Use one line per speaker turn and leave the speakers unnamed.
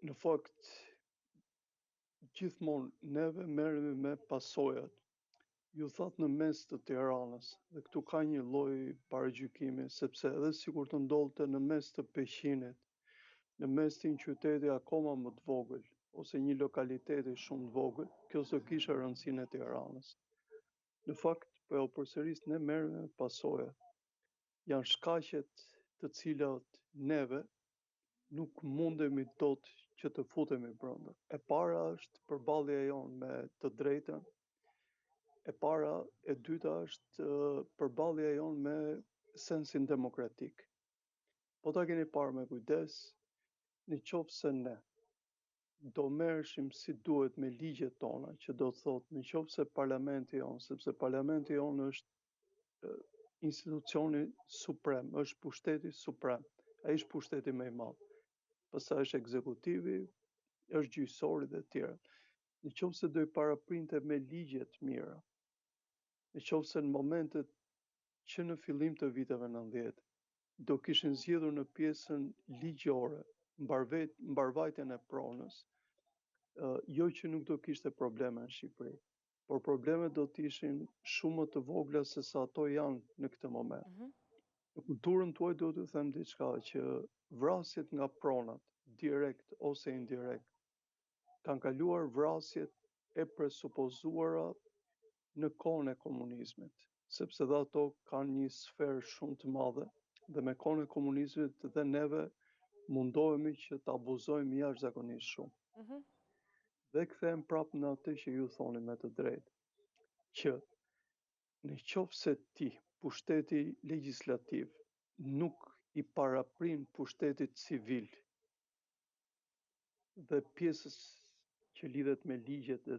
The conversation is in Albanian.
Në fakt, gjithmonë neve merremi me pasojat. Ju thatë në mes të Tiranës, dhe këtu ka një lloj paragjykimi, sepse edhe sikur të ndodhte në mes të Peqinit, në mes të një qyteti akoma më të vogël, ose një lokaliteti shumë të vogël, kjo s'do kishte rëndësinë e Tiranës. Në fakt, po e përsëris, ne merremi me pasojat. Janë shkaqet të cilat neve nuk mundemi dot që të futemi brenda. E para është përballja jonë me të drejtën. E para, e dyta është përballja jonë me sensin demokratik. Po ta keni parë me kujdes, në qoftë se ne do merreshim si duhet me ligjet tona, që do të thotë në qoftë se parlamenti jonë, sepse parlamenti jonë është institucioni suprem, është pushteti suprem, ai është pushteti më i madh. Pastaj është ekzekutivi, është gjyqësori dhe të tjerë. Në qoftë se do i paraprinte me ligje të mira, në qoftë se në momentet që në fillim të viteve 90 do kishin zgjedhur në pjesën ligjore mbarvajtjen e pronës, jo që nuk do kishte probleme në Shqipëri, por problemet do të ishin shumë më të vogla se sa ato janë në këtë moment. Në kulturën tuaj do t'ju them diçka, që vrasjet nga pronat, direkt ose indirekt, kanë kaluar vrasjet e presupozuara në kohën e komunizmit, sepse dhe ato kanë një sferë shumë të madhe, dhe me kohën e komunizmit dhe neve mundohemi që të abuzojmë jashtëzakonisht shumë. Dhe kthehem prapë në atë që ju thoni me të drejtë, që në qoftë se ti, pushteti legjislativ, nuk i paraprin pushtetit civil dhe pjesës që lidhet me ligjet dhe